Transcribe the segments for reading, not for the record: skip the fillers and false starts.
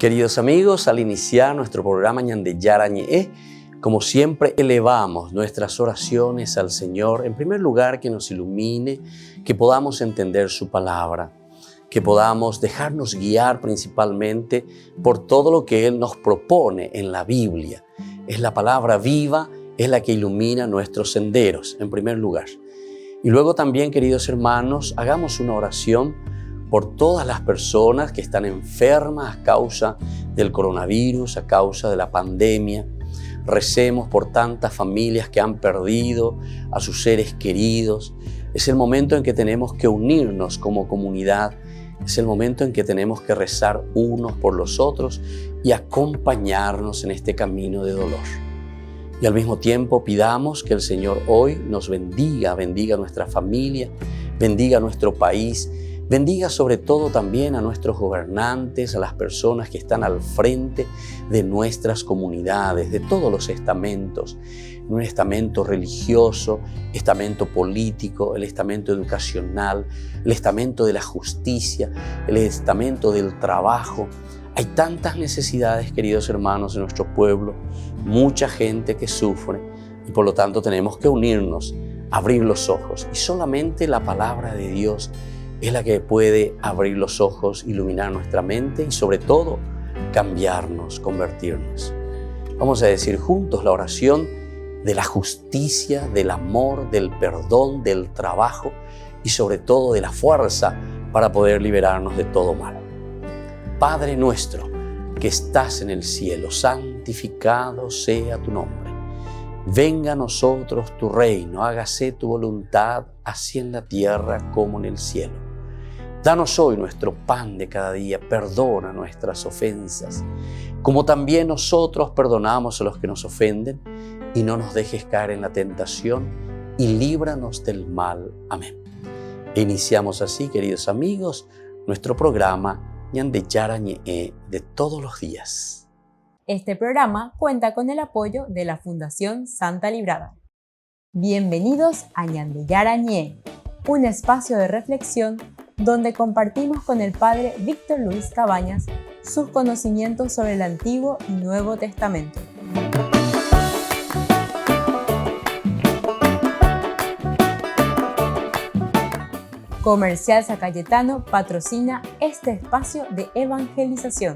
Queridos amigos, al iniciar nuestro programa Ñande Yarañe, como siempre elevamos nuestras oraciones al Señor. En primer lugar, que nos ilumine, que podamos entender su palabra, que podamos dejarnos guiar principalmente por todo lo que Él nos propone en la Biblia. Es la palabra viva, es la que ilumina nuestros senderos, en primer lugar. Y luego también, queridos hermanos, hagamos una oración por todas las personas que están enfermas a causa del coronavirus, a causa de la pandemia. Recemos por tantas familias que han perdido a sus seres queridos. Es el momento en que tenemos que unirnos como comunidad. Es el momento en que tenemos que rezar unos por los otros y acompañarnos en este camino de dolor. Y al mismo tiempo pidamos que el Señor hoy nos bendiga nuestra familia, bendiga nuestro país, bendiga sobre todo también a nuestros gobernantes, a las personas que están al frente de nuestras comunidades, de todos los estamentos, un estamento religioso, estamento político, el estamento educacional, el estamento de la justicia, el estamento del trabajo. Hay tantas necesidades, queridos hermanos, en nuestro pueblo, mucha gente que sufre y por lo tanto tenemos que unirnos, abrir los ojos y solamente la palabra de Dios es la que puede abrir los ojos, iluminar nuestra mente y sobre todo cambiarnos, convertirnos. Vamos a decir juntos la oración de la justicia, del amor, del perdón, del trabajo y sobre todo de la fuerza para poder liberarnos de todo mal. Padre nuestro que estás en el cielo, santificado sea tu nombre. Venga a nosotros tu reino, hágase tu voluntad, así en la tierra como en el cielo. Danos hoy nuestro pan de cada día, perdona nuestras ofensas, como también nosotros perdonamos a los que nos ofenden, y no nos dejes caer en la tentación, y líbranos del mal. Amén. E iniciamos así, queridos amigos, nuestro programa Ñande Yarañe de todos los días. Este programa cuenta con el apoyo de la Fundación Santa Librada. Bienvenidos a Ñande Yarañe, un espacio de reflexión donde compartimos con el Padre Víctor Luis Cabañas sus conocimientos sobre el Antiguo y Nuevo Testamento. Comercial San Cayetano patrocina este espacio de evangelización.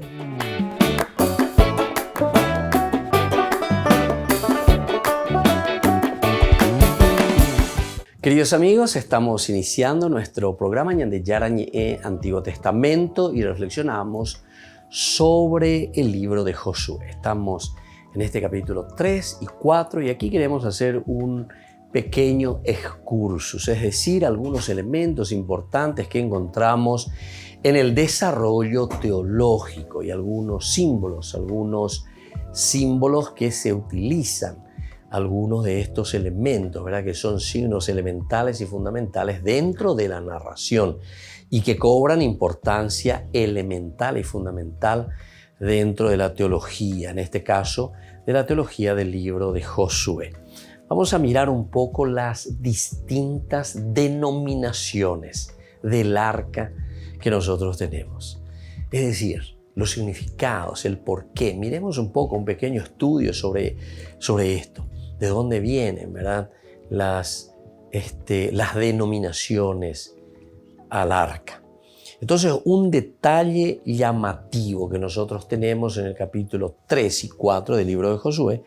Queridos amigos, estamos iniciando nuestro programa Ñande Yarañe Antiguo Testamento y reflexionamos sobre el libro de Josué. Estamos en este capítulo 3 y 4 y aquí queremos hacer un pequeño excursus, es decir, algunos elementos importantes que encontramos en el desarrollo teológico y algunos símbolos que se utilizan. Algunos de estos elementos, ¿verdad? Que son signos elementales y fundamentales dentro de la narración y que cobran importancia elemental y fundamental dentro de la teología, en este caso de la teología del libro de Josué. Vamos a mirar un poco las distintas denominaciones del arca que nosotros tenemos. Es decir, los significados, el porqué. Miremos un poco, un pequeño estudio sobre esto. ¿De dónde vienen, verdad? Las denominaciones al arca. Entonces, un detalle llamativo que nosotros tenemos en el capítulo 3 y 4 del libro de Josué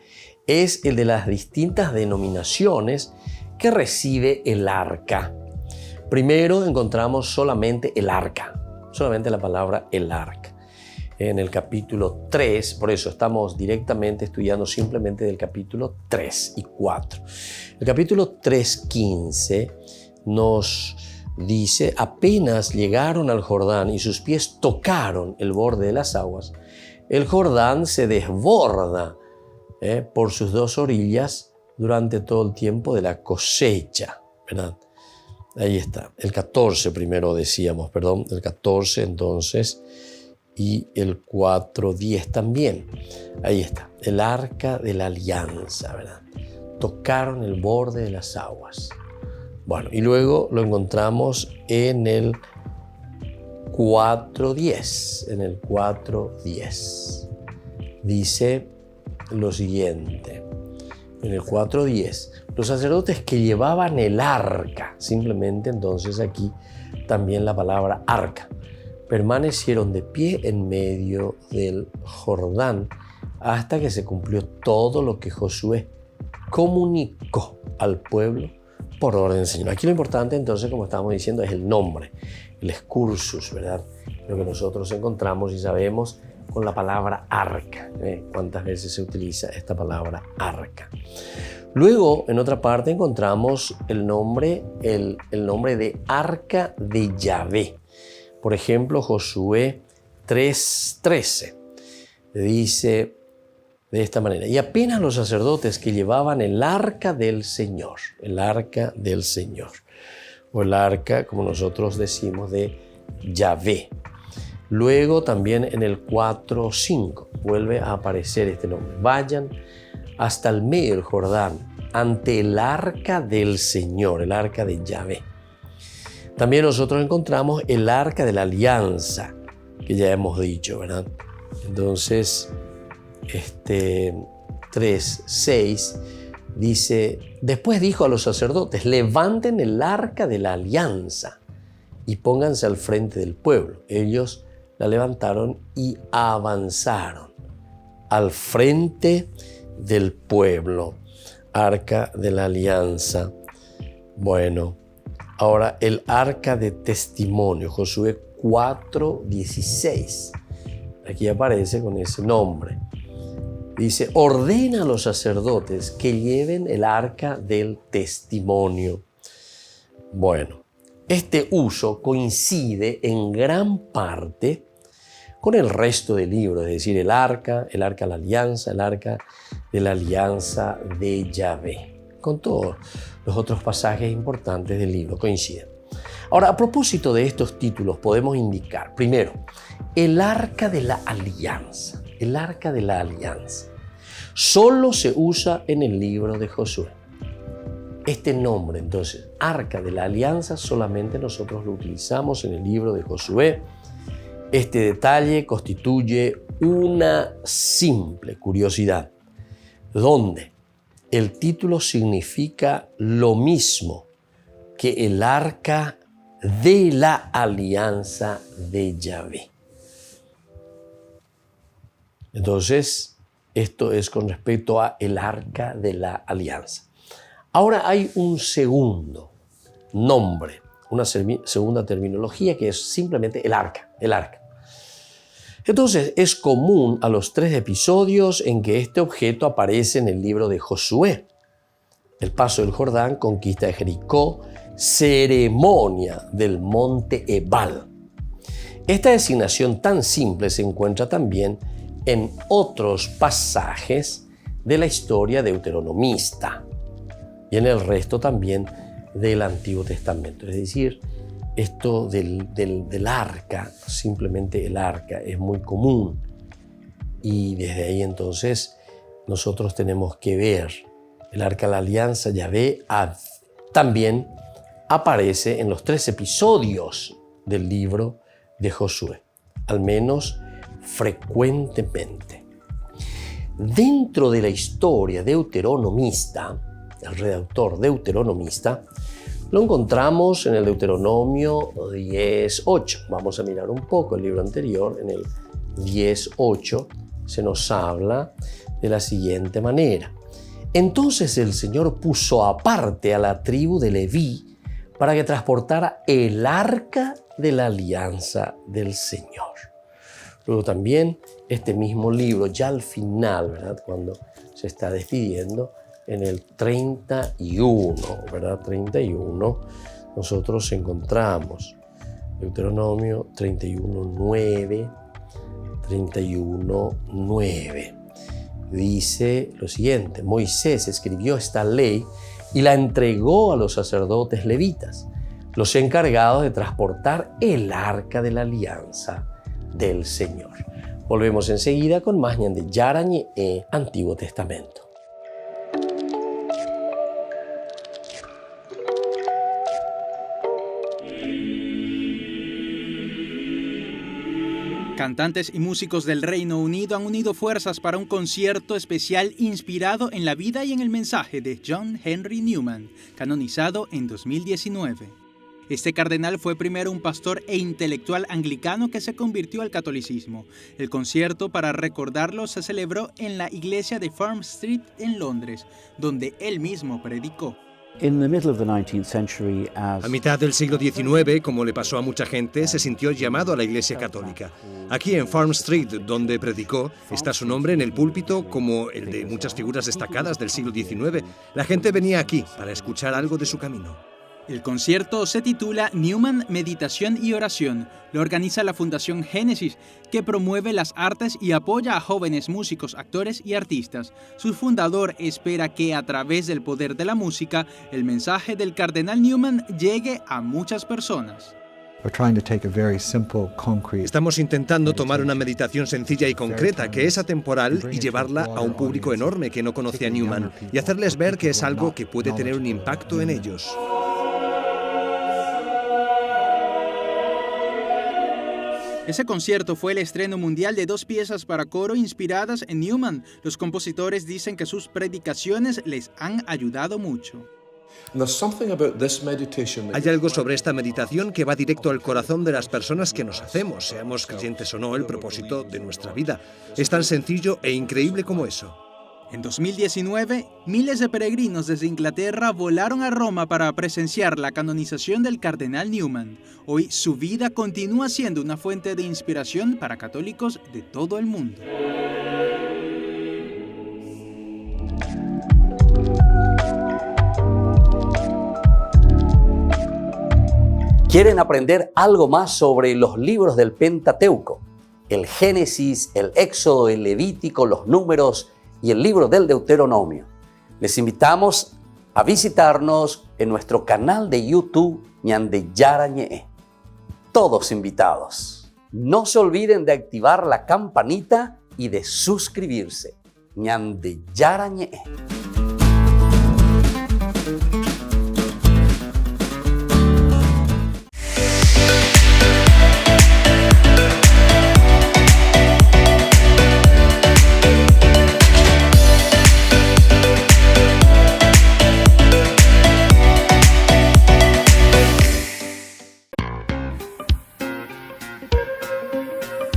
es el de las distintas denominaciones que recibe el arca. Primero encontramos solamente el arca, solamente la palabra el arca. En el capítulo 3, por eso estamos directamente estudiando simplemente del capítulo 3 y 4. El capítulo 3:15 nos dice: apenas llegaron al Jordán y sus pies tocaron el borde de las aguas, el Jordán se desborda por sus dos orillas durante todo el tiempo de la cosecha, ¿verdad? Ahí está, el 14 primero decíamos, el 14 entonces, y el 4:10 también. Ahí está, el arca de la alianza, ¿verdad? Tocaron el borde de las aguas. Bueno, y luego lo encontramos en el 4:10. En el 4:10 dice lo siguiente. En el 4:10, los sacerdotes que llevaban el arca, simplemente entonces aquí también la palabra arca, permanecieron de pie en medio del Jordán hasta que se cumplió todo lo que Josué comunicó al pueblo por orden del Señor. Aquí lo importante entonces, como estábamos diciendo, es el nombre, el excursus, ¿verdad? Lo que nosotros encontramos y sabemos con la palabra arca. ¿Cuántas veces se utiliza esta palabra arca? Luego, en otra parte, encontramos el nombre de arca de Yahvé. Por ejemplo, Josué 3:13 dice de esta manera: y apenas los sacerdotes que llevaban el arca del Señor, o el arca, como nosotros decimos, de Yahvé. Luego también en el 4:5 vuelve a aparecer este nombre: vayan hasta el medio del Jordán, ante el arca del Señor, el arca de Yahvé. También nosotros encontramos el arca de la alianza, que ya hemos dicho, ¿verdad? Entonces, 3:6 dice: después dijo a los sacerdotes, levanten el arca de la alianza y pónganse al frente del pueblo. Ellos la levantaron y avanzaron al frente del pueblo. Arca de la alianza. Bueno, ahora el arca de testimonio, Josué 4:16. Aquí aparece con ese nombre. Dice: ordena a los sacerdotes que lleven el arca del testimonio. Bueno, este uso coincide en gran parte con el resto del libro, es decir, el arca de la alianza, el arca de la alianza de Yahvé. Con todos los otros pasajes importantes del libro coinciden. Ahora, a propósito de estos títulos, podemos indicar, primero, el arca de la alianza. El arca de la alianza solo se usa en el libro de Josué. Este nombre, entonces, arca de la alianza, solamente nosotros lo utilizamos en el libro de Josué. Este detalle constituye una simple curiosidad, donde el título significa lo mismo que el arca de la alianza de Yahvé. Entonces, esto es con respecto a el arca de la alianza. Ahora hay un segundo nombre, una segunda terminología, que es simplemente el arca. Entonces, es común a los 3 episodios en que este objeto aparece en el libro de Josué: el paso del Jordán, conquista de Jericó, ceremonia del monte Ebal. Esta designación tan simple se encuentra también en otros pasajes de la historia deuteronomista y en el resto también del Antiguo Testamento. Es decir, esto del arca, simplemente el arca, es muy común. Y desde ahí entonces nosotros tenemos que ver el arca de la alianza, Yahvé, también aparece en los 3 episodios del libro de Josué, al menos frecuentemente. Dentro de la historia deuteronomista, el redactor deuteronomista, lo encontramos en el Deuteronomio 10:8. Vamos a mirar un poco el libro anterior. En el 10:8 se nos habla de la siguiente manera: entonces el Señor puso aparte a la tribu de Leví para que transportara el arca de la alianza del Señor. Luego también este mismo libro, ya al final, ¿verdad?, cuando se está despidiendo, en el 31, ¿verdad? 31, nosotros encontramos Deuteronomio 31:9. Dice lo siguiente: Moisés escribió esta ley y la entregó a los sacerdotes levitas, los encargados de transportar el arca de la alianza del Señor. Volvemos enseguida con más Ñande Yarañe Antiguo Testamento. Cantantes y músicos del Reino Unido han unido fuerzas para un concierto especial inspirado en la vida y en el mensaje de John Henry Newman, canonizado en 2019. Este cardenal fue primero un pastor e intelectual anglicano que se convirtió al catolicismo. El concierto para recordarlo se celebró en la iglesia de Farm Street en Londres, donde él mismo predicó. A mitad del siglo XIX, como le pasó a mucha gente, se sintió llamado a la Iglesia Católica. Aquí en Farm Street, donde predicó, está su nombre en el púlpito como el de muchas figuras destacadas del siglo XIX. La gente venía aquí para escuchar algo de su camino. El concierto se titula Newman, Meditación y Oración. Lo organiza la Fundación Génesis, que promueve las artes y apoya a jóvenes músicos, actores y artistas. Su fundador espera que a través del poder de la música, el mensaje del cardenal Newman llegue a muchas personas. Estamos intentando tomar una meditación sencilla y concreta, que es atemporal, y llevarla a un público enorme que no conoce a Newman, y hacerles ver que es algo que puede tener un impacto en ellos. Ese concierto fue el estreno mundial de 2 piezas para coro inspiradas en Newman. Los compositores dicen que sus predicaciones les han ayudado mucho. Hay algo sobre esta meditación que va directo al corazón de las personas que nos hacemos, seamos creyentes o no, el propósito de nuestra vida. Es tan sencillo e increíble como eso. En 2019, miles de peregrinos desde Inglaterra volaron a Roma para presenciar la canonización del cardenal Newman. Hoy su vida continúa siendo una fuente de inspiración para católicos de todo el mundo. ¿Quieren aprender algo más sobre los libros del Pentateuco? El Génesis, el Éxodo, el Levítico, los Números y el libro del Deuteronomio. Les invitamos a visitarnos en nuestro canal de YouTube Ñande Yarañe. Todos invitados. No se olviden de activar la campanita y de suscribirse. Ñande Yarañe.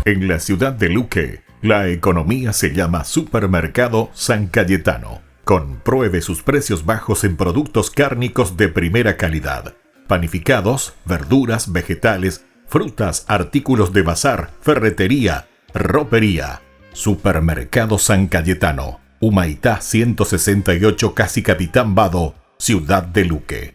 En la ciudad de Luque, la economía se llama Supermercado San Cayetano. Compruebe sus precios bajos en productos cárnicos de primera calidad. Panificados, verduras, vegetales, frutas, artículos de bazar, ferretería, ropería. Supermercado San Cayetano. Humaitá 168, Casi Capitán Vado, ciudad de Luque.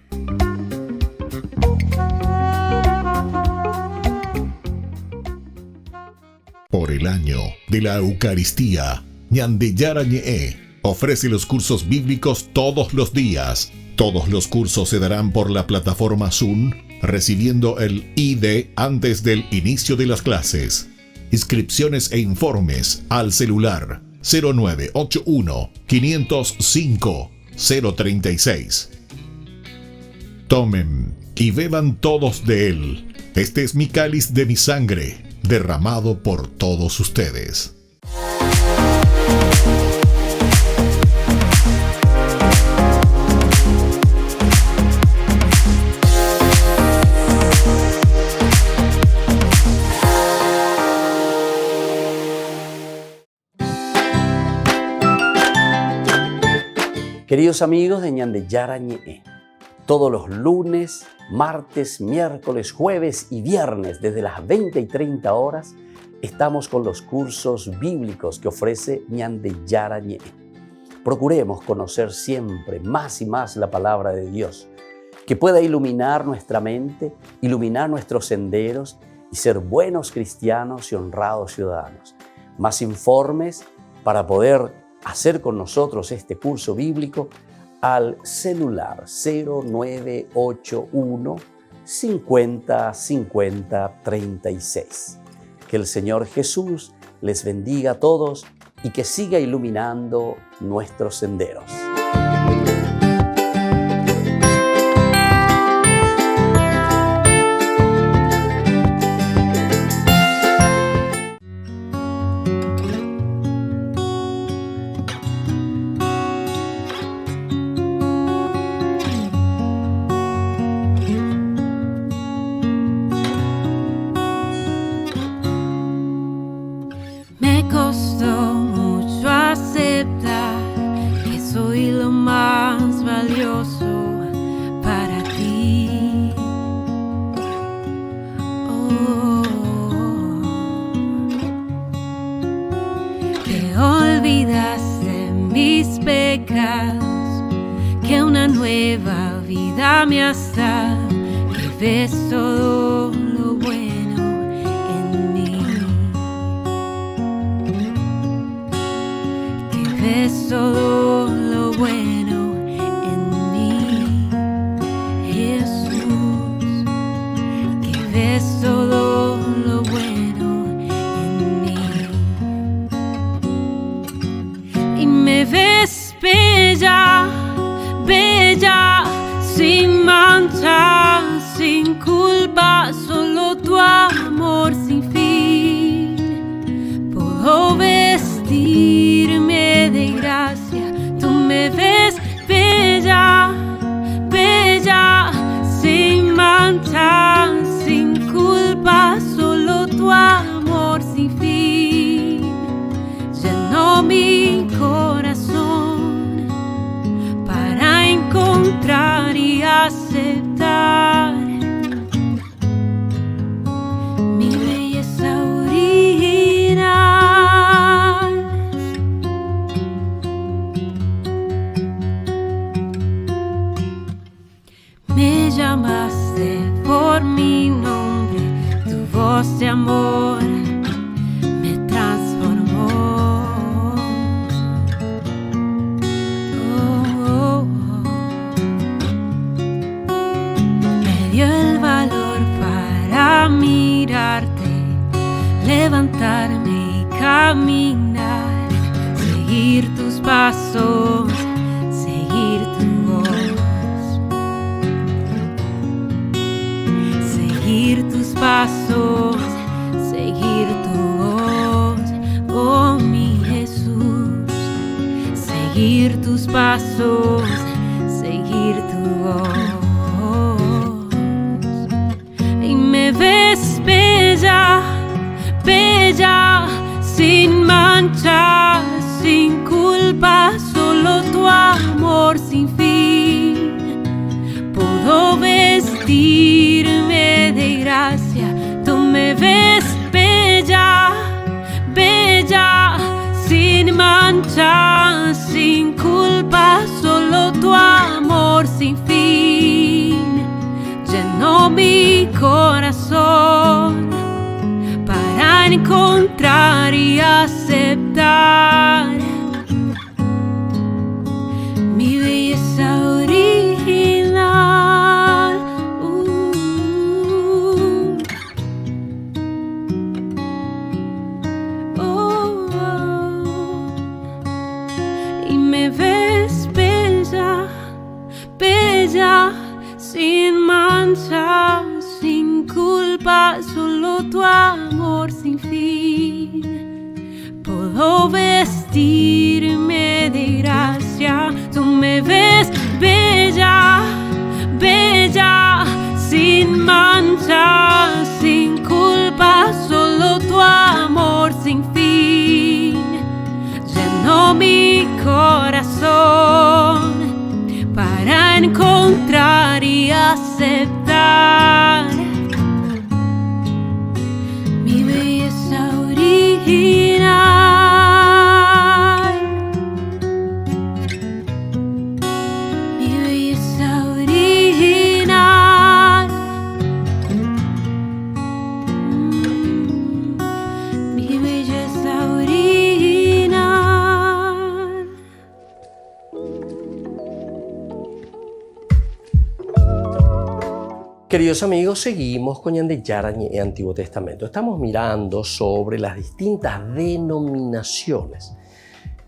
Por el año de la Eucaristía, Ñande Yarañe ofrece los cursos bíblicos todos los días. Todos los cursos se darán por la plataforma Zoom, recibiendo el ID antes del inicio de las clases. Inscripciones e informes al celular 0981 505 036. Tomen y beban todos de él. Este es mi cáliz de mi sangre, derramado por todos ustedes. Queridos amigos de Ñande Yarañe, todos los lunes, martes, miércoles, jueves y viernes desde las 20 y 30 horas estamos con los cursos bíblicos que ofrece Ñande Yarañe. Procuremos conocer siempre más y más la palabra de Dios, que pueda iluminar nuestra mente, iluminar nuestros senderos y ser buenos cristianos y honrados ciudadanos. Más informes para poder hacer con nosotros este curso bíblico al celular 0981 50 50 36. Que el Señor Jesús les bendiga a todos y que siga iluminando nuestros senderos. costó mucho aceptar que soy lo más valioso para ti. Que olvidaste mis pecados, que una nueva vida me has dado, que ves todo lo bueno en mí, que ves todo lo bueno en mí, Jesús, que ves todo lo bueno en mí, y me ves bella, bella, sin mancha, sin culpa, solo tu amor sin fin. Puedo vestirme de gracia, tú me ves bella, bella, sin mancha, sin culpa, solo tu amor sin fin. Llenó mi corazón para encontrar y aceptar mi belleza original. Me llamaste por mi nombre, tu voz de amor me transformó. El valor para mirarte, levantarme y caminar, seguir tus pasos, seguir tu voz, seguir tus pasos, seguir tu voz, oh mi Jesús, seguir tus pasos, seguir tu voz. Me ves bella, bella, sin mancha, sin culpa, solo tu amor sin fin. Puedo vestirme de gracia, tú me ves bella, bella, sin mancha, sin culpa, solo tu amor sin fin. Llenó mi corazón para encontrar y aceptar mi belleza original. Y me ves bella, bella, sin mancha, sin culpa, solo tu amor sin fin. Puedo vestirme de gracia, tú me ves bella, bella, sin mancha, sin culpa, solo tu amor sin fin. Llenó mi corazón para encontrar y aceptar mi belleza original, mi belleza original, mi belleza original. Queridos amigos, seguimos con Ñande Yarañe Antiguo Testamento. Estamos mirando sobre las distintas denominaciones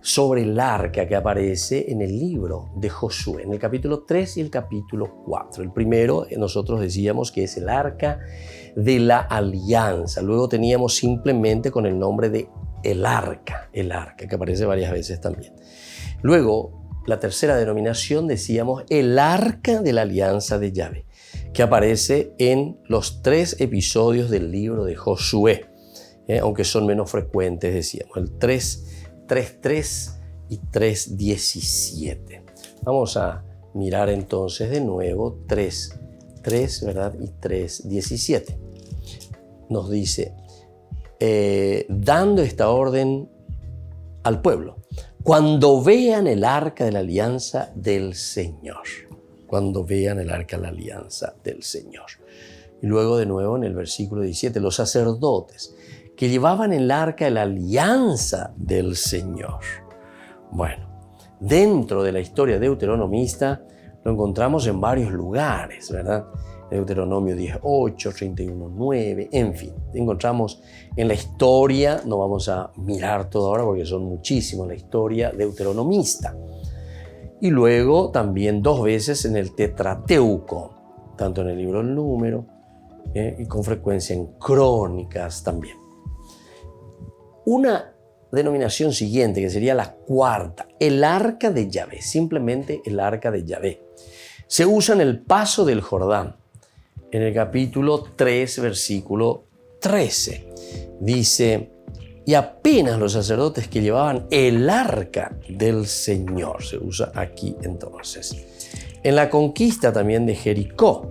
sobre el arca que aparece en el libro de Josué, en el capítulo 3 y el capítulo 4. El primero, nosotros decíamos que es el arca de la alianza. Luego teníamos simplemente con el nombre de el arca, que aparece varias veces también. Luego, la tercera denominación decíamos el arca de la alianza de Yahvé, que aparece en los 3 episodios del libro de Josué. aunque son menos frecuentes, decíamos, el 3.3 y 3.17. Vamos a mirar entonces de nuevo 3.3, ¿verdad? Y 3.17. Nos dice, dando esta orden al pueblo, cuando vean el arca de la alianza del Señor. Cuando vean el arca de la alianza del Señor. Y luego de nuevo en el versículo 17, los sacerdotes que llevaban el arca de la alianza del Señor. Bueno, dentro de la historia deuteronomista lo encontramos en varios lugares, ¿verdad? Deuteronomio 10.8, 31.9, en fin. Encontramos en la historia, no vamos a mirar todo ahora porque son muchísimos, la historia deuteronomista. Y luego también 2 veces en el Tetrateuco, tanto en el libro del Número y con frecuencia en Crónicas también. Una denominación siguiente, que sería la cuarta, el arca de Yahvé, simplemente el arca de Yahvé. Se usa en el paso del Jordán, en el capítulo 3, versículo 13. Dice, y apenas los sacerdotes que llevaban el arca del Señor, se usa aquí entonces. En la conquista también de Jericó,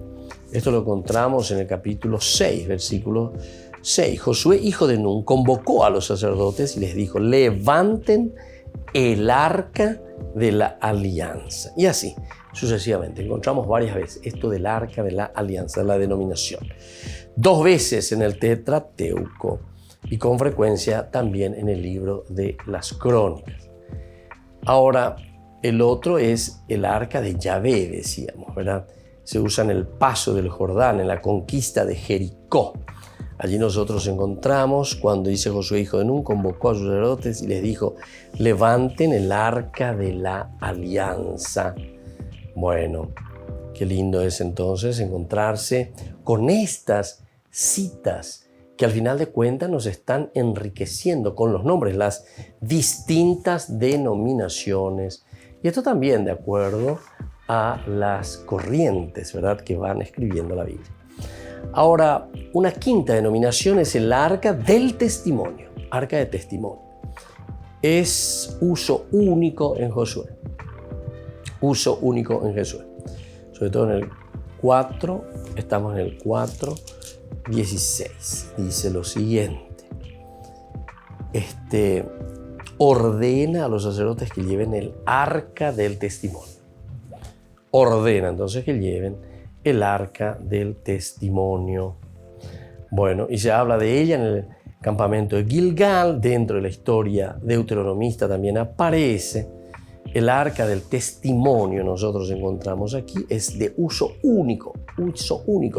esto lo encontramos en el capítulo 6, versículo 6. Josué, hijo de Nun, convocó a los sacerdotes y les dijo, levanten el arca de la alianza. Y así, sucesivamente, encontramos varias veces esto del arca de la alianza, de la denominación. 2 veces en el Tetrateuco y con frecuencia también en el libro de las Crónicas. Ahora, el otro es el arca de Yahvé, decíamos, ¿verdad? Se usa en el paso del Jordán, en la conquista de Jericó. Allí nosotros encontramos cuando dice Josué, hijo de Nun, convocó a sus sacerdotes y les dijo, levanten el arca de la alianza. Bueno, qué lindo es entonces encontrarse con estas citas que al final de cuentas nos están enriqueciendo con los nombres, las distintas denominaciones. Y esto también de acuerdo a las corrientes, ¿verdad?, que van escribiendo la Biblia. Ahora, una quinta denominación es el arca del testimonio, arca de testimonio. Es uso único en Josué. Uso único en Josué. Sobre todo en el 4, estamos en el 4:16. Dice lo siguiente. Ordena a los sacerdotes que lleven el arca del testimonio. Ordena entonces que lleven el arca del testimonio. Bueno, y se habla de ella en el campamento de Gilgal. Dentro de la historia deuteronomista también aparece. El arca del testimonio, nosotros encontramos aquí, es de uso único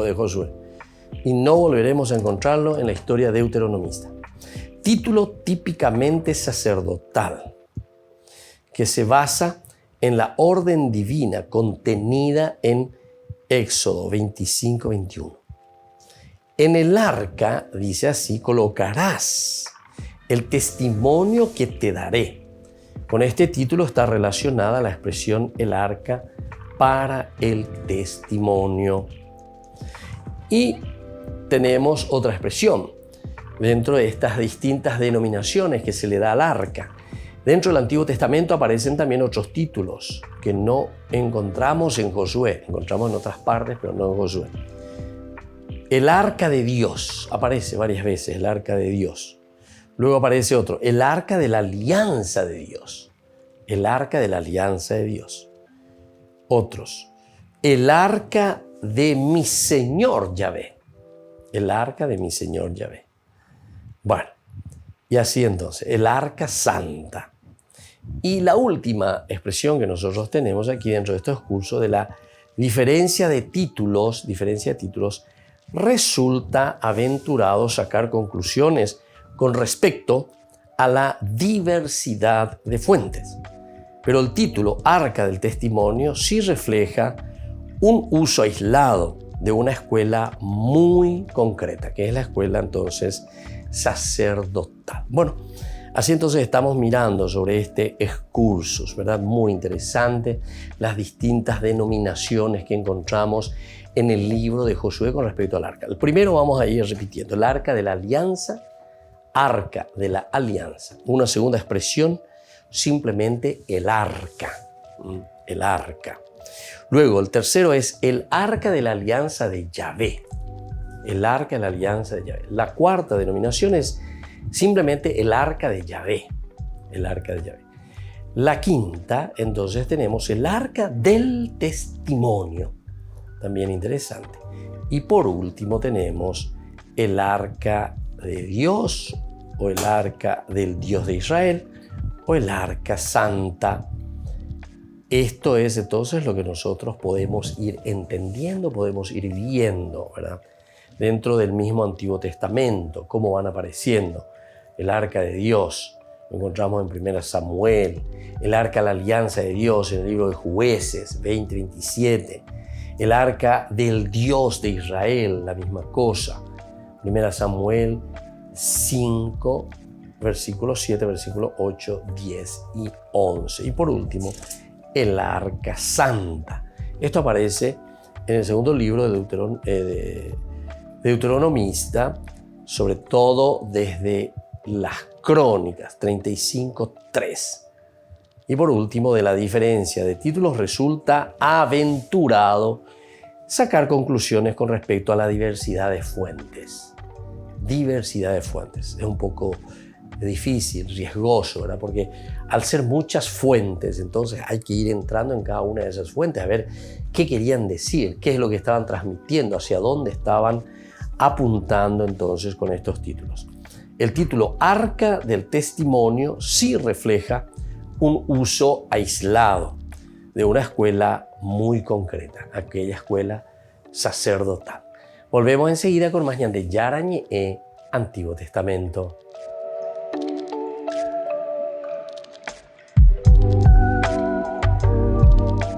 de Josué. Y no volveremos a encontrarlo en la historia deuteronomista. Título típicamente sacerdotal, que se basa en la orden divina contenida en Éxodo 25:21. En el arca, dice así, colocarás el testimonio que te daré. Con este título está relacionada la expresión el arca para el testimonio. Y tenemos otra expresión dentro de estas distintas denominaciones que se le da al arca. Dentro del Antiguo Testamento aparecen también otros títulos que no encontramos en Josué. Encontramos en otras partes, pero no en Josué. El arca de Dios aparece varias veces, el arca de Dios. Luego aparece otro, el arca de la alianza de Dios. El arca de la alianza de Dios. Otros, el arca de mi Señor Yahvé. El arca de mi Señor Yahvé. Bueno, y así entonces, el arca santa. Y la última expresión que nosotros tenemos aquí dentro de estos cursos de la diferencia de títulos, resulta aventurado sacar conclusiones con respecto a la diversidad de fuentes. Pero el título Arca del Testimonio sí refleja un uso aislado de una escuela muy concreta, que es la escuela entonces sacerdotal. Bueno, así entonces estamos mirando sobre este excursus, ¿verdad? Muy interesante, las distintas denominaciones que encontramos en el libro de Josué con respecto al arca. El primero vamos a ir repitiendo, el arca de la alianza arca de la alianza. Una segunda expresión, simplemente el arca. El arca. Luego, el tercero es el arca de la alianza de Yahvé. El arca de la alianza de Yahvé. La cuarta denominación es simplemente el arca de Yahvé. El arca de Yahvé. La quinta, entonces, tenemos el arca del testimonio. También interesante. Y por último tenemos el arca de Dios, o el arca del Dios de Israel, o el arca santa. Esto es entonces lo que nosotros podemos ir entendiendo, podemos ir viendo, ¿verdad? Dentro del mismo Antiguo Testamento, cómo van apareciendo. El arca de Dios, lo encontramos en 1 Samuel, el arca de la alianza de Dios en el libro de Jueces 20-27, el arca del Dios de Israel, la misma cosa. 1 Samuel 5, versículos 7, versículos 8, 10 y 11. Y por último, el arca santa. Esto aparece en el segundo libro de Deuteronomista, sobre todo desde las Crónicas 35:3. Y por último, de la diferencia de títulos resulta aventurado sacar conclusiones con respecto a la diversidad de fuentes. Diversidad de fuentes. Es un poco difícil, riesgoso, ¿verdad? Porque al ser muchas fuentes, entonces hay que ir entrando en cada una de esas fuentes a ver qué querían decir, qué es lo que estaban transmitiendo, hacia dónde estaban apuntando entonces con estos títulos. El título Arca del Testimonio sí refleja un uso aislado de una escuela muy concreta, aquella escuela sacerdotal. Volvemos enseguida con más de Yarañé, Antiguo Testamento.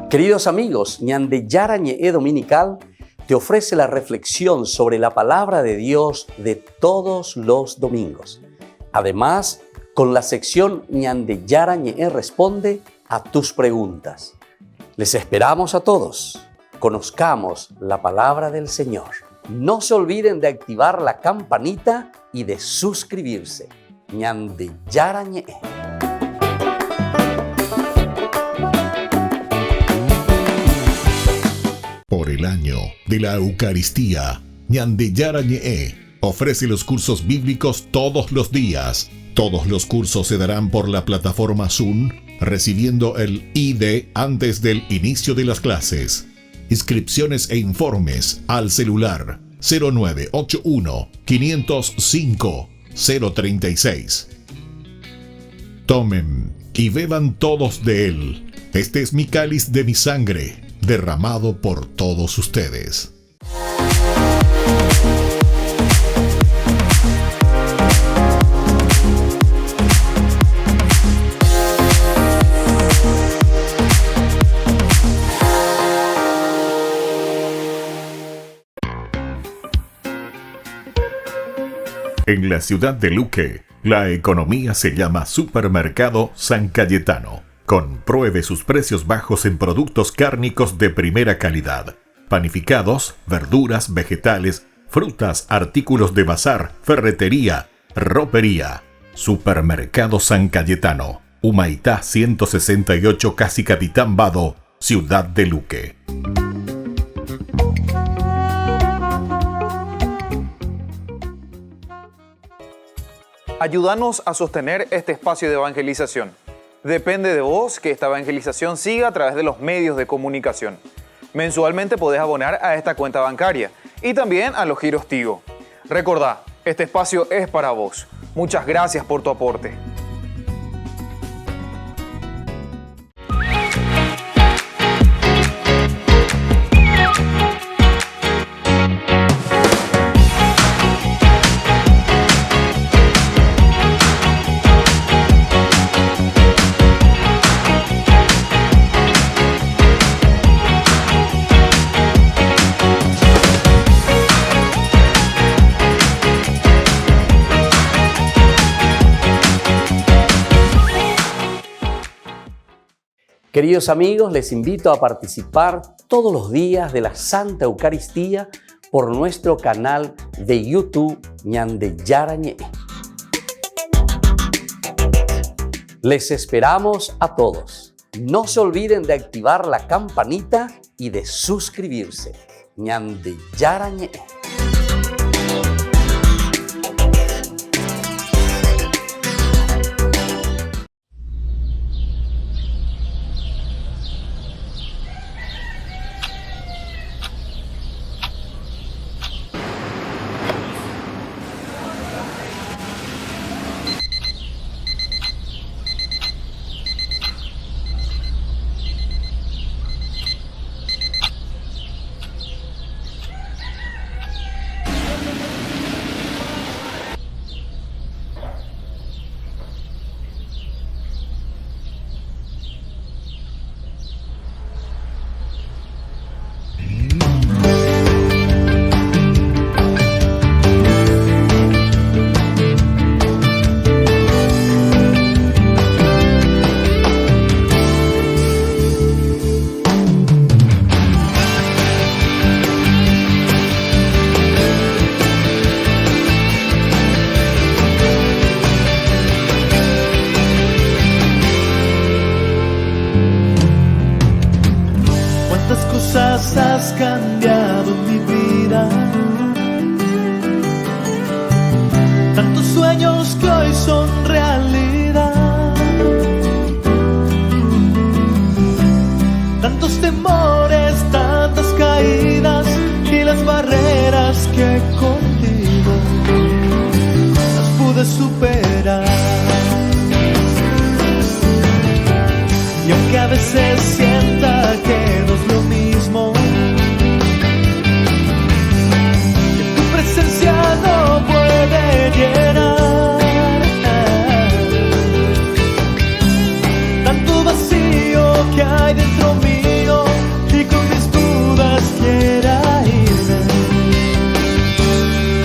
Queridos amigos, Ñande Yarañé Dominical te ofrece la reflexión sobre la palabra de Dios de todos los domingos. Además, con la sección Ñande Yarañé responde a tus preguntas. Les esperamos a todos. Conozcamos la palabra del Señor. No se olviden de activar la campanita y de suscribirse. Ñande Yarañé. Por el año de la Eucaristía, Ñande Yarañé ofrece los cursos bíblicos todos los días. Todos los cursos se darán por la plataforma Zoom, recibiendo el ID antes del inicio de las clases. Inscripciones e informes al celular 0981 505 036. Tomen y beban todos de él. Este es mi cáliz de mi sangre, derramado por todos ustedes. En la ciudad de Luque, la economía se llama Supermercado San Cayetano. Compruebe sus precios bajos en productos cárnicos de primera calidad. Panificados, verduras, vegetales, frutas, artículos de bazar, ferretería, ropería. Supermercado San Cayetano. Humaitá 168, Casi Capitán Vado, ciudad de Luque. Ayúdanos a sostener este espacio de evangelización. Depende de vos que esta evangelización siga a través de los medios de comunicación. Mensualmente podés abonar a esta cuenta bancaria y también a los giros Tigo. Recordá, este espacio es para vos. Muchas gracias por tu aporte. Queridos amigos, les invito a participar todos los días de la Santa Eucaristía por nuestro canal de YouTube Ñande Yarañé. Les esperamos a todos. No se olviden de activar la campanita y de suscribirse. Ñande Yarañe. Has cambiado mi vida, tantos sueños que hoy son realidad, tantos temores, tantas caídas y las barreras que contigo las pude superar. Y aunque a veces sienta que no es lo mismo, que tu presencia no puede llenar tanto vacío que hay dentro mío, y con mis dudas quiera irme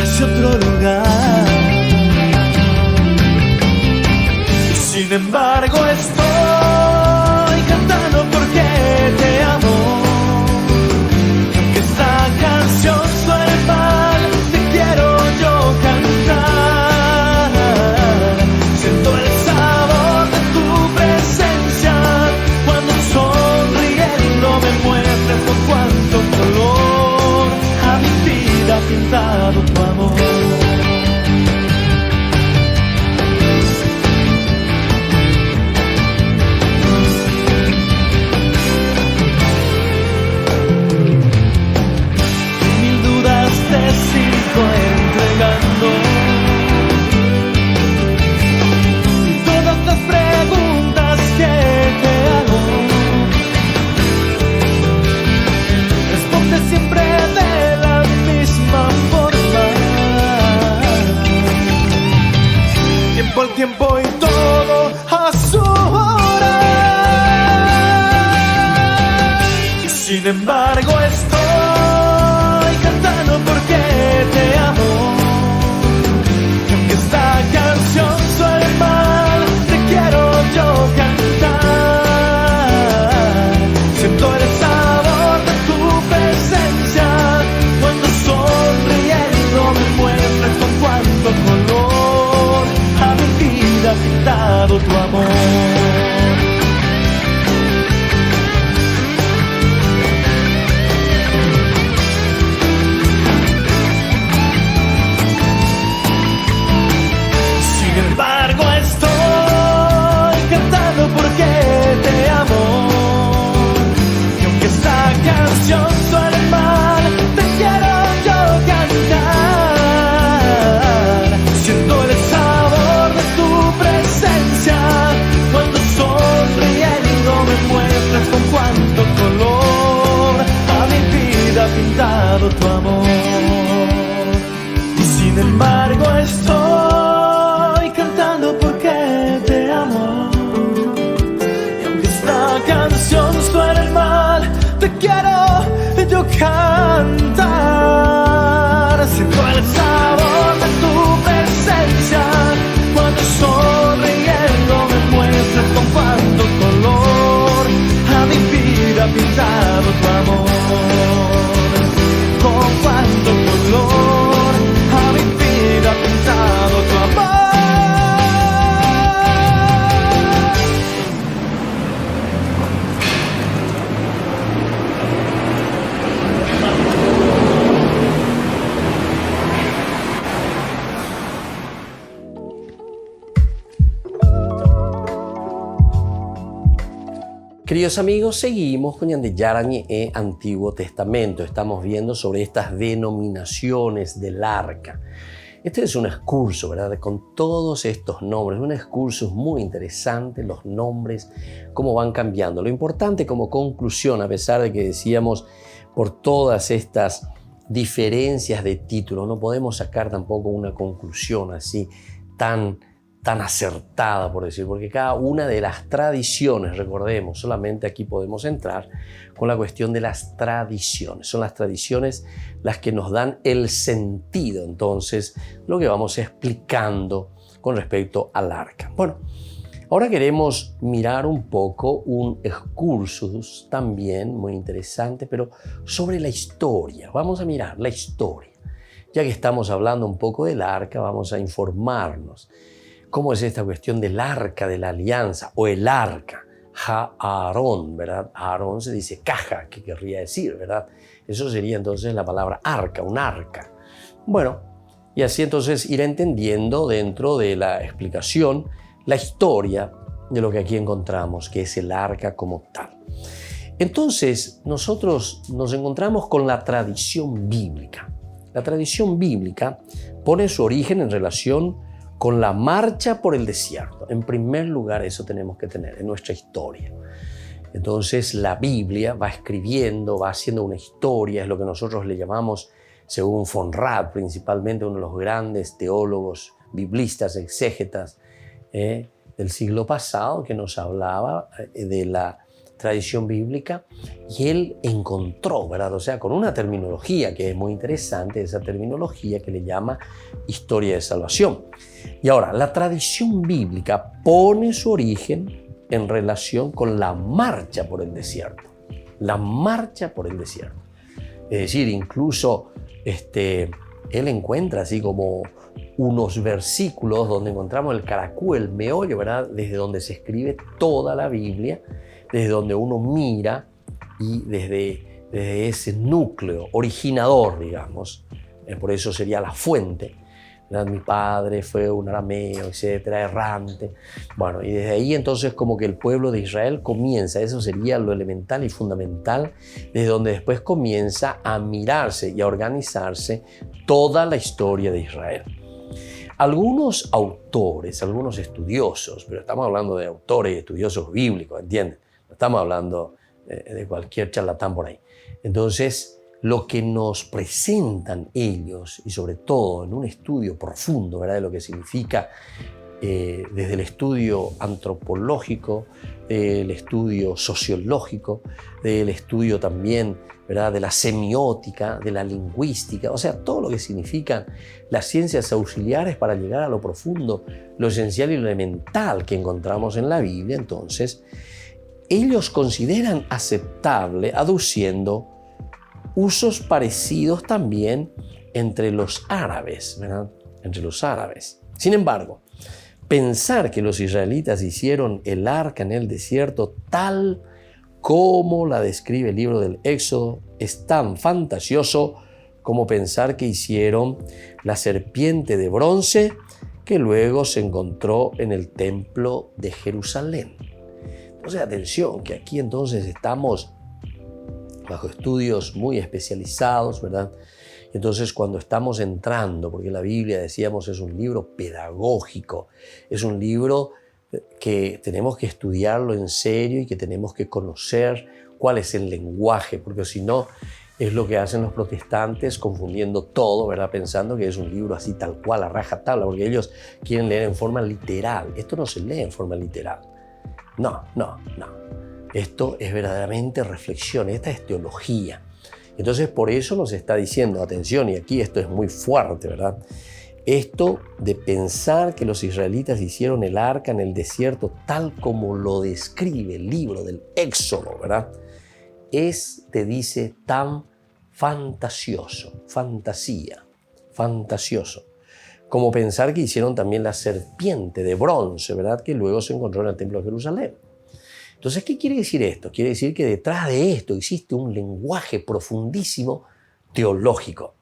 hacia otro lugar. Y sin embargo estoy cantando porque te amo. Aunque esta canción suene mal, te quiero yo cantar. Siento el sabor de tu presencia cuando sonriendo me muestras con cuánto color a mi vida ha pintado tu amor. Te sigo entregando y todas las preguntas que te hago, responde siempre de la misma forma. Tiempo al tiempo y todo a su hora. Y sin embargo estoy cantando porque te amo. Y aunque esta canción suene mal, te quiero yo cantar. Siento el sabor de tu presencia cuando sonriendo me muestras con cuánto color a mi vida ha pintado tu amor. Queridos amigos, seguimos con Ñande Yarañe Antiguo Testamento. Estamos viendo sobre estas denominaciones del arca. Este es un excurso, ¿verdad? Con todos estos nombres. Un excurso muy interesante, los nombres, cómo van cambiando. Lo importante como conclusión, a pesar de que decíamos por todas estas diferencias de título, no podemos sacar tampoco una conclusión así tan acertada, por decir, porque cada una de las tradiciones, recordemos, solamente aquí podemos entrar con la cuestión de las tradiciones. Son las tradiciones las que nos dan el sentido, entonces, lo que vamos explicando con respecto al arca. Bueno, ahora queremos mirar un poco un excursus también muy interesante, pero sobre la historia. Vamos a mirar la historia. Ya que estamos hablando un poco del arca, vamos a informarnos. ¿Cómo es esta cuestión del arca de la alianza o el arca? Ha-Aarón, ¿verdad? Aarón se dice caja, que querría decir, ¿verdad? Eso sería entonces la palabra arca, un arca. Bueno, y así entonces ir entendiendo dentro de la explicación la historia de lo que aquí encontramos, que es el arca como tal. Entonces, nosotros nos encontramos con la tradición bíblica. La tradición bíblica pone su origen en relación con la marcha por el desierto. En primer lugar, eso tenemos que tener en nuestra historia. Entonces, la Biblia va escribiendo, va haciendo una historia, es lo que nosotros le llamamos, según von Rad, principalmente uno de los grandes teólogos, biblistas, exégetas del siglo pasado, que nos hablaba de la tradición bíblica, y él encontró, ¿verdad? O sea, con una terminología que es muy interesante, esa terminología que le llama historia de salvación. Y ahora, la tradición bíblica pone su origen en relación con la marcha por el desierto. La marcha por el desierto. Es decir, incluso él encuentra así como unos versículos donde encontramos el caracú, el meollo, ¿verdad? Desde donde se escribe toda la Biblia, desde donde uno mira y desde ese núcleo originador, digamos, por eso sería la fuente, ¿verdad? Mi padre fue un arameo, etcétera, errante. Bueno, y desde ahí entonces como que el pueblo de Israel comienza, eso sería lo elemental y fundamental, desde donde después comienza a mirarse y a organizarse toda la historia de Israel. Algunos autores, algunos estudiosos, pero estamos hablando de autores y estudiosos bíblicos, ¿entienden? No estamos hablando de cualquier charlatán por ahí. Entonces, lo que nos presentan ellos, y sobre todo en un estudio profundo, ¿verdad?, de lo que significa desde el estudio antropológico, del estudio sociológico, del estudio también, ¿verdad?, de la semiótica, de la lingüística, o sea, todo lo que significan las ciencias auxiliares para llegar a lo profundo, lo esencial y lo elemental que encontramos en la Biblia. Entonces, ellos consideran aceptable, aduciendo usos parecidos también entre los árabes, ¿verdad?, entre los árabes. Sin embargo, pensar que los israelitas hicieron el arca en el desierto tal como la describe el libro del Éxodo es tan fantasioso como pensar que hicieron la serpiente de bronce que luego se encontró en el templo de Jerusalén. Entonces, atención, que aquí entonces estamos bajo estudios muy especializados, ¿verdad? Entonces, cuando estamos entrando, porque la Biblia, decíamos, es un libro pedagógico, es un libro que tenemos que estudiarlo en serio y que tenemos que conocer cuál es el lenguaje, porque si no, es lo que hacen los protestantes, confundiendo todo, ¿verdad?, pensando que es un libro así tal cual, a rajatabla, porque ellos quieren leer en forma literal. Esto no se lee en forma literal. No. Esto es verdaderamente reflexión, esta es teología. Entonces, por eso nos está diciendo, atención, y aquí esto es muy fuerte, ¿verdad? Esto de pensar que los israelitas hicieron el arca en el desierto tal como lo describe el libro del Éxodo, ¿verdad?, te dice, tan fantasioso, fantasioso, como pensar que hicieron también la serpiente de bronce, ¿verdad?, que luego se encontró en el templo de Jerusalén. Entonces, ¿qué quiere decir esto? Quiere decir que detrás de esto existe un lenguaje profundísimo teológico.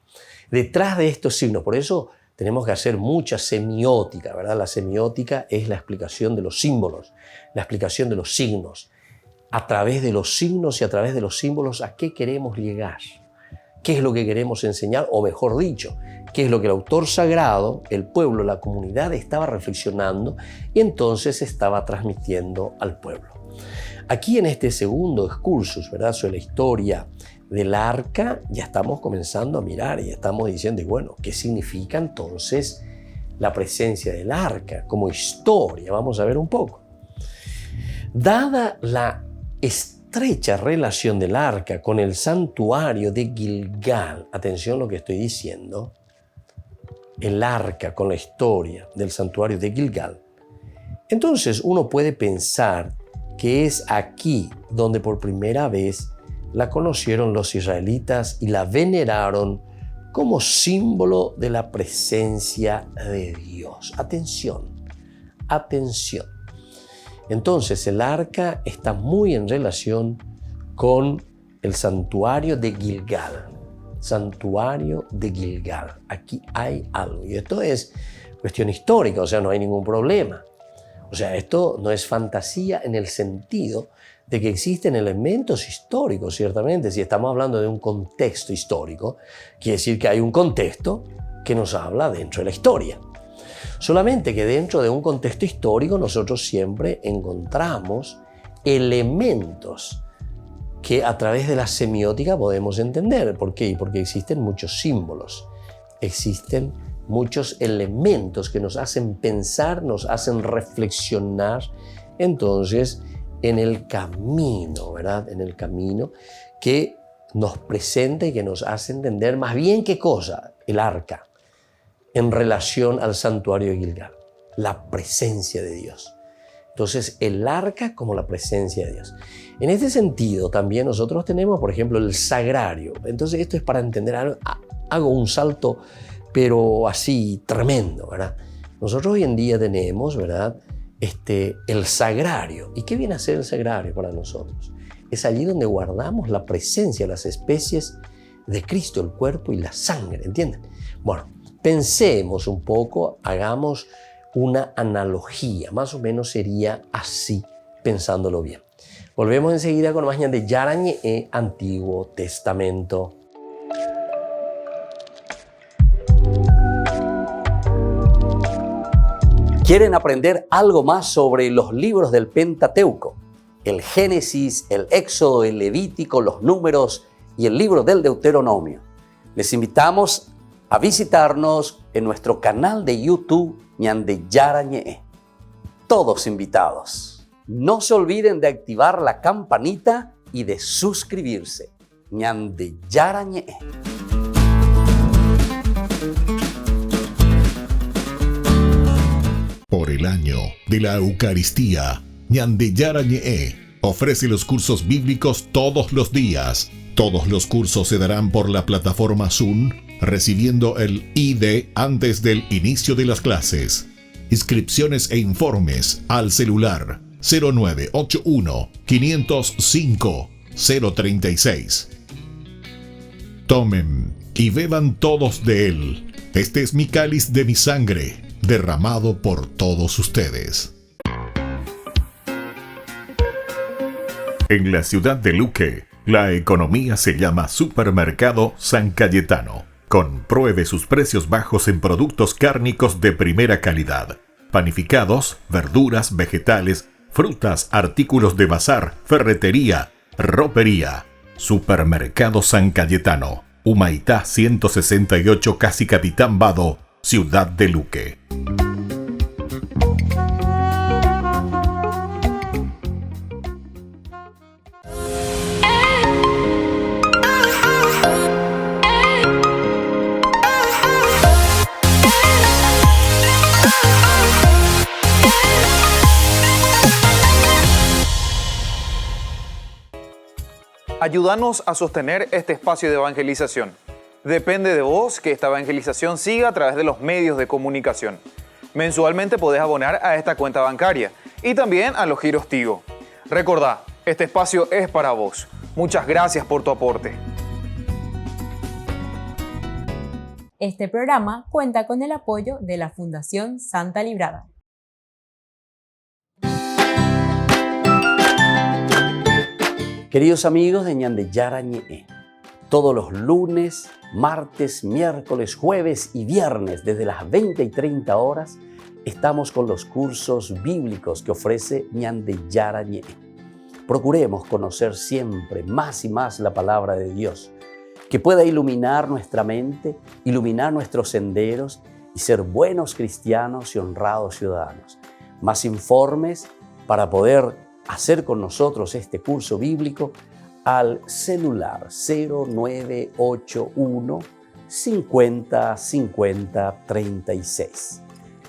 Detrás de estos signos, por eso tenemos que hacer mucha semiótica, ¿verdad? La semiótica es la explicación de los símbolos, la explicación de los signos. a través de los signos y a través de los símbolos a qué queremos llegar, qué es lo que queremos enseñar, o mejor dicho, qué es lo que el autor sagrado, el pueblo, la comunidad estaba reflexionando y entonces estaba transmitiendo al pueblo. Aquí en este segundo excursus, ¿verdad?, sobre la historia del arca, ya estamos comenzando a mirar y estamos diciendo, y bueno, ¿qué significa entonces la presencia del arca como historia? Vamos a ver un poco. Dada la estrecha relación del arca con el santuario de Gilgal, atención lo que estoy diciendo, el arca con la historia del santuario de Gilgal, entonces uno puede pensar que es aquí donde por primera vez la conocieron los israelitas y la veneraron como símbolo de la presencia de Dios. Atención, atención. Entonces el arca está muy en relación con el santuario de Gilgal. Santuario de Gilgal. Aquí hay algo. Y esto es cuestión histórica, o sea, no hay ningún problema. O sea, esto no es fantasía en el sentido de que existen elementos históricos, ciertamente. Si estamos hablando de un contexto histórico, quiere decir que hay un contexto que nos habla dentro de la historia. Solamente que dentro de un contexto histórico nosotros siempre encontramos elementos que a través de la semiótica podemos entender. ¿Por qué? Porque existen muchos símbolos, existen muchos elementos que nos hacen pensar, nos hacen reflexionar, entonces, en el camino, ¿verdad? En el camino que nos presenta y que nos hace entender más bien qué cosa, el arca, en relación al santuario de Gilgal, la presencia de Dios. Entonces, el arca como la presencia de Dios. En este sentido, también nosotros tenemos, por ejemplo, el sagrario. Entonces, esto es para entender algo. Hago un salto, pero así tremendo, ¿verdad? Nosotros hoy en día tenemos, ¿verdad?, el sagrario. ¿Y qué viene a ser el sagrario para nosotros? Es allí donde guardamos la presencia de las especies de Cristo, el cuerpo y la sangre, ¿entienden? Bueno, pensemos un poco, hagamos una analogía, más o menos sería así, pensándolo bien. Volvemos enseguida con más de Yarañe, Antiguo Testamento. ¿Quieren aprender algo más sobre los libros del Pentateuco? El Génesis, el Éxodo, el Levítico, los Números y el libro del Deuteronomio. Les invitamos a visitarnos en nuestro canal de YouTube Ñande Yarañe. Todos invitados. No se olviden de activar la campanita y de suscribirse. Ñande Yarañe. Por el año de la Eucaristía, Ñande Yarañe ofrece los cursos bíblicos todos los días. Todos los cursos se darán por la plataforma Zoom, recibiendo el ID antes del inicio de las clases. Inscripciones e informes al celular 0981 505 036. Tomen y beban todos de él. Este es mi cáliz de mi sangre, derramado por todos ustedes. En la ciudad de Luque, la economía se llama Supermercado San Cayetano. Compruebe sus precios bajos en productos cárnicos de primera calidad. Panificados, verduras, vegetales, frutas, artículos de bazar, ferretería, ropería. Supermercado San Cayetano, Humaitá 168, Casi Capitán Vado, Ciudad de Luque. Ayúdanos a sostener este espacio de evangelización. Depende de vos que esta evangelización siga a través de los medios de comunicación. Mensualmente podés abonar a esta cuenta bancaria y también a los giros Tigo. Recordá, este espacio es para vos. Muchas gracias por tu aporte. Este programa cuenta con el apoyo de la Fundación Santa Librada. Queridos amigos de Ñande Yarañe, todos los lunes, martes, miércoles, jueves y viernes desde las 20 y 30 horas estamos con los cursos bíblicos que ofrece Ñande Yarañe. Procuremos conocer siempre más y más la palabra de Dios, que pueda iluminar nuestra mente, iluminar nuestros senderos y ser buenos cristianos y honrados ciudadanos. Más informes para poder hacer con nosotros este curso bíblico al celular 0981 50 50 36.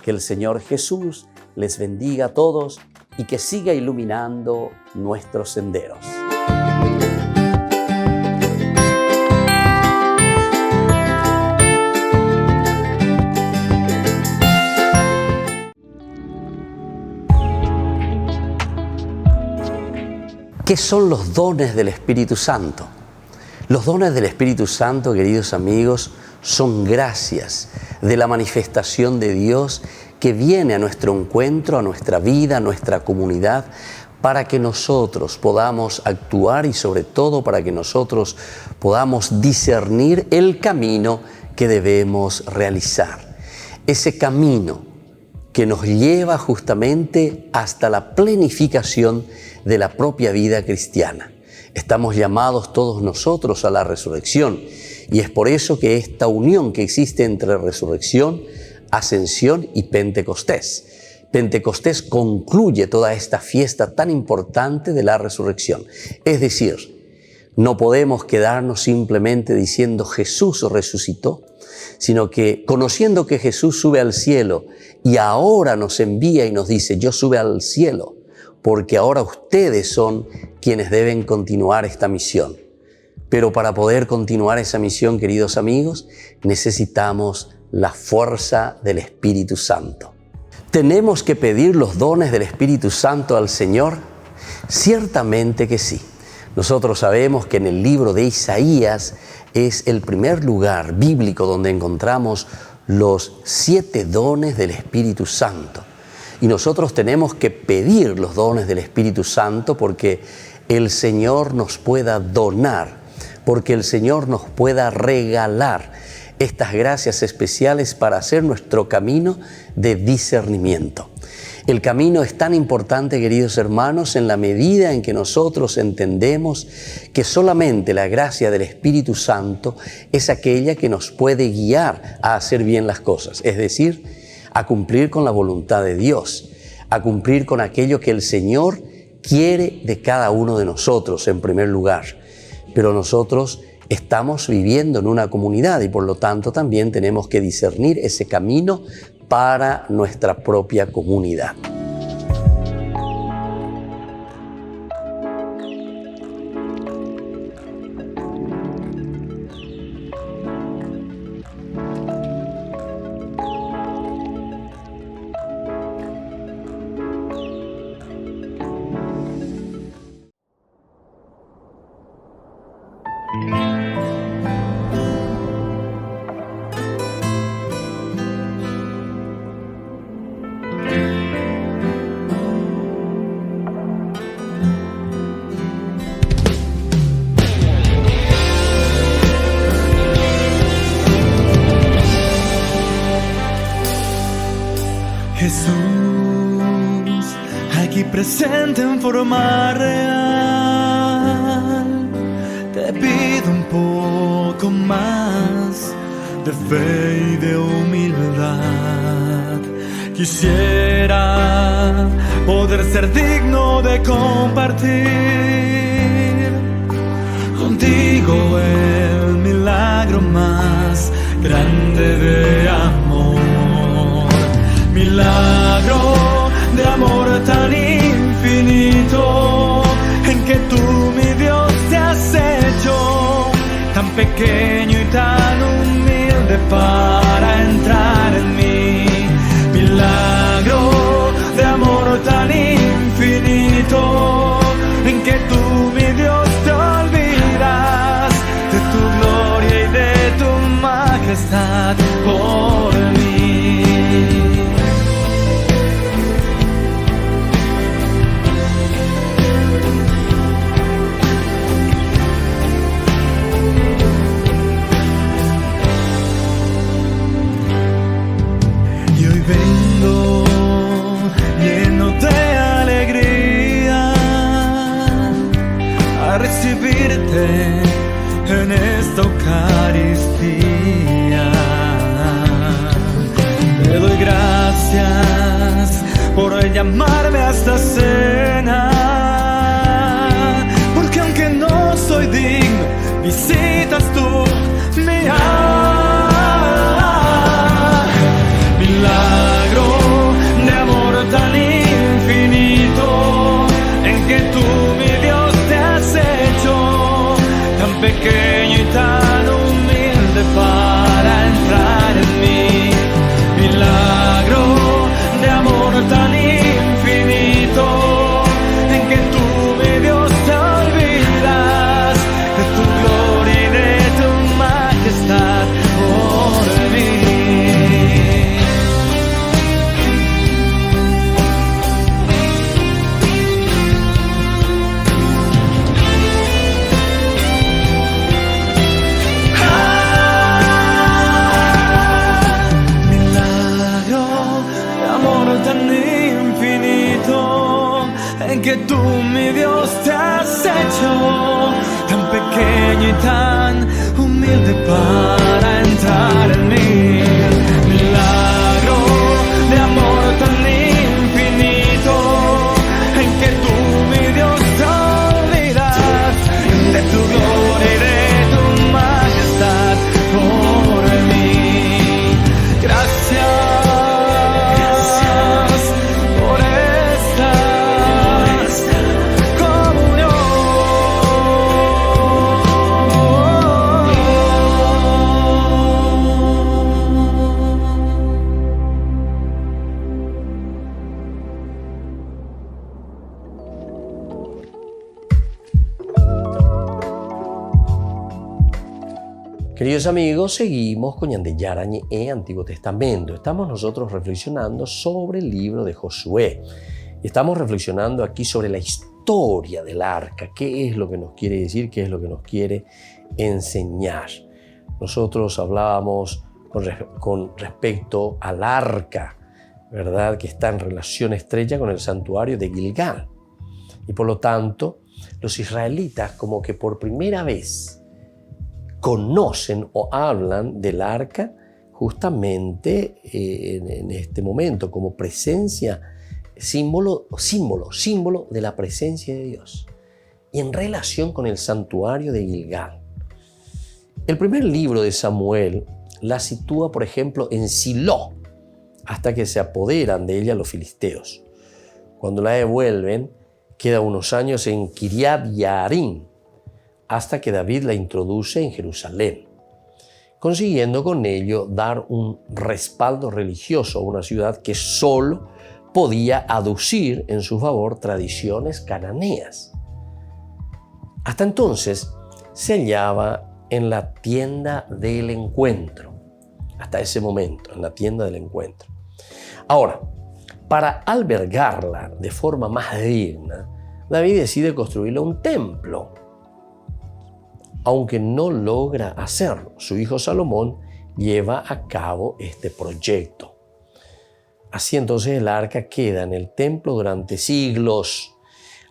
Que el Señor Jesús les bendiga a todos y que siga iluminando nuestros senderos. ¿Qué son los dones del Espíritu Santo? Los dones del Espíritu Santo, queridos amigos, son gracias de la manifestación de Dios que viene a nuestro encuentro, a nuestra vida, a nuestra comunidad, para que nosotros podamos actuar y sobre todo para que nosotros podamos discernir el camino que debemos realizar. Ese camino que nos lleva justamente hasta la plenificación de la propia vida cristiana. Estamos llamados todos nosotros a la resurrección y es por eso que esta unión que existe entre resurrección, ascensión y Pentecostés. Pentecostés concluye toda esta fiesta tan importante de la resurrección. Es decir, no podemos quedarnos simplemente diciendo Jesús resucitó, sino que conociendo que Jesús sube al cielo y ahora nos envía y nos dice, yo sube al cielo, porque ahora ustedes son quienes deben continuar esta misión. Pero para poder continuar esa misión, queridos amigos, necesitamos la fuerza del Espíritu Santo. ¿Tenemos que pedir los dones del Espíritu Santo al Señor? Ciertamente que sí. Nosotros sabemos que en el libro de Isaías es el primer lugar bíblico donde encontramos los 7 dones del Espíritu Santo. Y nosotros tenemos que pedir los dones del Espíritu Santo porque el Señor nos pueda donar, porque el Señor nos pueda regalar estas gracias especiales para hacer nuestro camino de discernimiento. El camino es tan importante, queridos hermanos, en la medida en que nosotros entendemos que solamente la gracia del Espíritu Santo es aquella que nos puede guiar a hacer bien las cosas, es decir, a cumplir con la voluntad de Dios, a cumplir con aquello que el Señor quiere de cada uno de nosotros en primer lugar. Pero nosotros estamos viviendo en una comunidad y por lo tanto también tenemos que discernir ese camino para nuestra propia comunidad. Jesús, aquí presente en forma real, te pido un poco más de fe y de humildad. Quisiera poder ser digno de compartir contigo el milagro más grande de amor. Milagro de amor tan infinito, en que tú, mi Dios, te has hecho tan pequeño y tan humilde para entrar en mí. Milagro de amor tan infinito, en que tú, mi Dios, te olvidas de tu gloria y de tu majestad por mí. a recibirte en esta Eucaristía. Te doy gracias por llamarme a esta cena, porque aunque no soy digno, visitas tú mi alma. Milagro de amor tan infinito, en que tú, mi Dios, te has hecho tan pequeño y tan humilde para entrar en mí. Milagro de amor tan infinito, en que tú, mi Dios, te olvidas de tu gloria y de tu majestad por mí. En que tú, mi Dios, te has hecho tan pequeño y tan humilde para entrar en mí. Milagro de amor tan infinito, en que tú, mi Dios, te olvidas de tu gloria y de tu majestad por mí. Gracias. Queridos amigos, seguimos con Ñande Yarañe, Antiguo Testamento. Estamos nosotros reflexionando sobre el libro de Josué. Estamos reflexionando aquí sobre la historia del arca. ¿Qué es lo que nos quiere decir? ¿Qué es lo que nos quiere enseñar? Nosotros hablábamos con respecto al arca, ¿verdad? Que está en relación estrecha con el santuario de Gilgal. Y por lo tanto, los israelitas como que por primera vez conocen o hablan del arca justamente en este momento como presencia, símbolo de la presencia de Dios y en relación con el santuario de Gilgal. El primer libro de Samuel la sitúa, por ejemplo, en Silo, hasta que se apoderan de ella los filisteos. Cuando la devuelven, queda unos años en Kiriat Yarim, hasta que David la introduce en Jerusalén, consiguiendo con ello dar un respaldo religioso a una ciudad que solo podía aducir en su favor tradiciones cananeas. Hasta entonces se hallaba en la tienda del encuentro, hasta ese momento, en la tienda del encuentro. Ahora, para albergarla de forma más digna, David decide construirle un templo, aunque no logra hacerlo. Su hijo Salomón lleva a cabo este proyecto. Así entonces el arca queda en el templo durante siglos,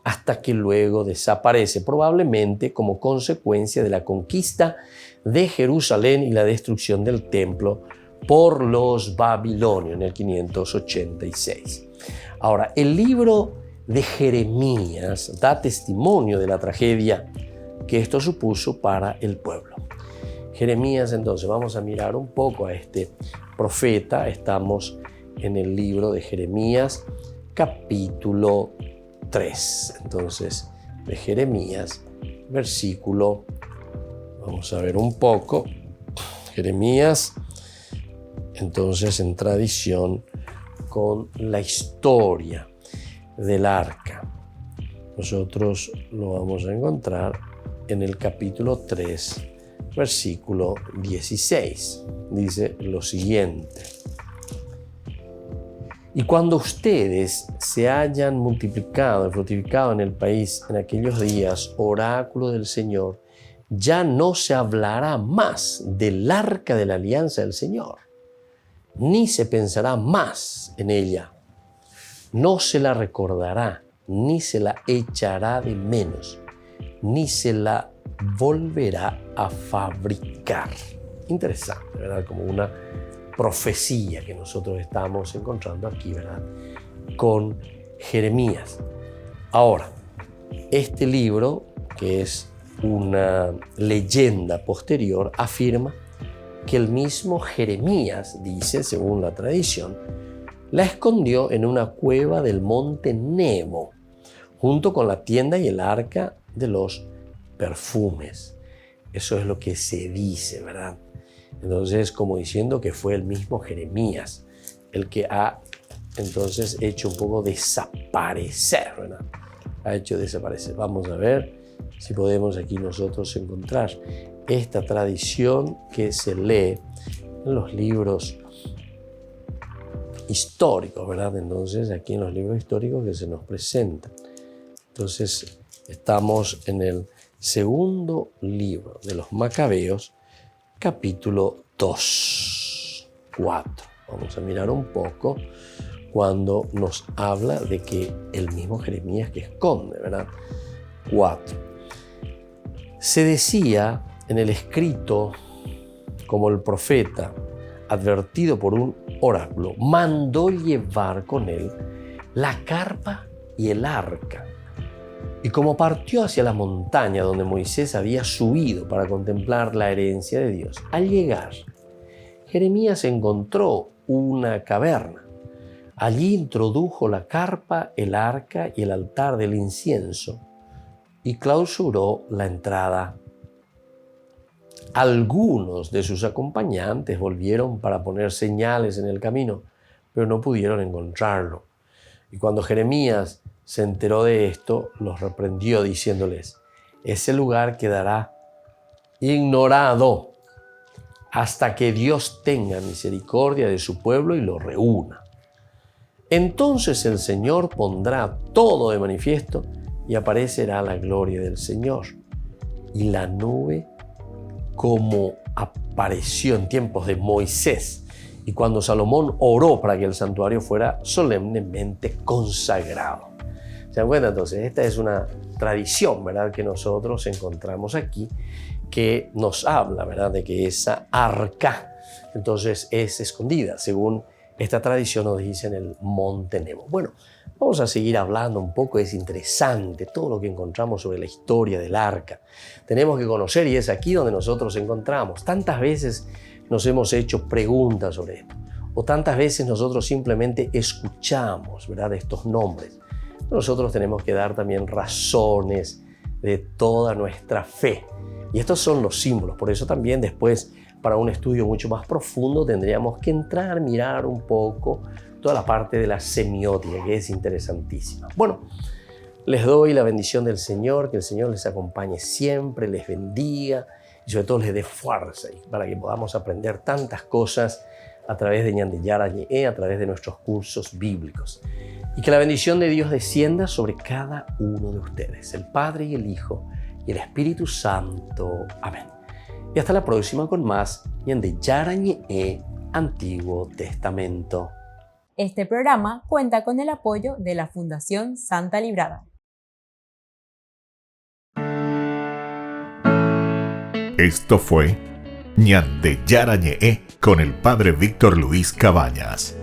hasta que luego desaparece, probablemente como consecuencia de la conquista de Jerusalén y la destrucción del templo por los babilonios en el 586. Ahora, el libro de Jeremías da testimonio de la tragedia que esto supuso para el pueblo. Jeremías, entonces, vamos a mirar un poco a este profeta. Estamos en el libro de Jeremías, capítulo 3. Entonces, de Jeremías, versículo, vamos a ver un poco, Jeremías, entonces en tradición con la historia del arca. Nosotros lo vamos a encontrar en el capítulo 3, versículo 16. Dice lo siguiente: y cuando ustedes se hayan multiplicado y fructificado en el país en aquellos días, oráculo del Señor, ya no se hablará más del arca de la alianza del Señor, ni se pensará más en ella. No se la recordará, ni se la echará de menos, ni se la volverá a fabricar. Interesante, ¿verdad? Como una profecía que nosotros estamos encontrando aquí, ¿verdad? Con Jeremías. Ahora, este libro, que es una leyenda posterior, afirma que el mismo Jeremías, dice, según la tradición, la escondió en una cueva del monte Nebo, junto con la tienda y el arca de los perfumes. Eso es lo que se dice, ¿verdad? Entonces, como diciendo que fue el mismo Jeremías el que ha entonces hecho un poco desaparecer, ¿verdad? Ha hecho desaparecer. Vamos a ver si podemos aquí nosotros encontrar esta tradición que se lee en los libros históricos, ¿verdad? Entonces, aquí en los libros históricos que se nos presentan. Entonces, estamos en el segundo libro de los Macabeos, capítulo 2, 4. Vamos a mirar un poco cuando nos habla de que el mismo Jeremías que esconde, ¿verdad? 4. Se decía en el escrito como el profeta, advertido por un oráculo, mandó llevar con él la carpa y el arca. Y como partió hacia la montaña donde Moisés había subido para contemplar la herencia de Dios, al llegar, Jeremías encontró una caverna. Allí introdujo la carpa, el arca y el altar del incienso y clausuró la entrada. Algunos de sus acompañantes volvieron para poner señales en el camino, pero no pudieron encontrarlo. Y cuando Jeremías se enteró de esto, los reprendió diciéndoles: ese lugar quedará ignorado hasta que Dios tenga misericordia de su pueblo y lo reúna. Entonces el Señor pondrá todo de manifiesto y aparecerá la gloria del Señor. Y la nube, como apareció en tiempos de Moisés y cuando Salomón oró para que el santuario fuera solemnemente consagrado. ¿Se dan cuenta? Entonces, esta es una tradición, ¿verdad?, que nosotros encontramos aquí, que nos habla, ¿verdad?, de que esa arca, entonces, es escondida, según esta tradición nos dice en el monte Nebo. Bueno, vamos a seguir hablando un poco. Es interesante todo lo que encontramos sobre la historia del arca. Tenemos que conocer, y es aquí donde nosotros encontramos. Tantas veces nos hemos hecho preguntas sobre esto, o tantas veces nosotros simplemente escuchamos, ¿verdad?, estos nombres. Nosotros tenemos que dar también razones de toda nuestra fe. Y estos son los símbolos. Por eso también después, para un estudio mucho más profundo, tendríamos que entrar, mirar un poco toda la parte de la semiótica, que es interesantísima. Bueno, les doy la bendición del Señor, que el Señor les acompañe siempre, les bendiga y sobre todo les dé fuerza para que podamos aprender tantas cosas a través de Ñande Yarañe, a través de nuestros cursos bíblicos. Y que la bendición de Dios descienda sobre cada uno de ustedes, el Padre y el Hijo y el Espíritu Santo. Amén. Y hasta la próxima con más Ñande Yarañe, Antiguo Testamento. Este programa cuenta con el apoyo de la Fundación Santa Librada. Esto fue Ñande Yarañe con el Padre Víctor Luis Cabañas.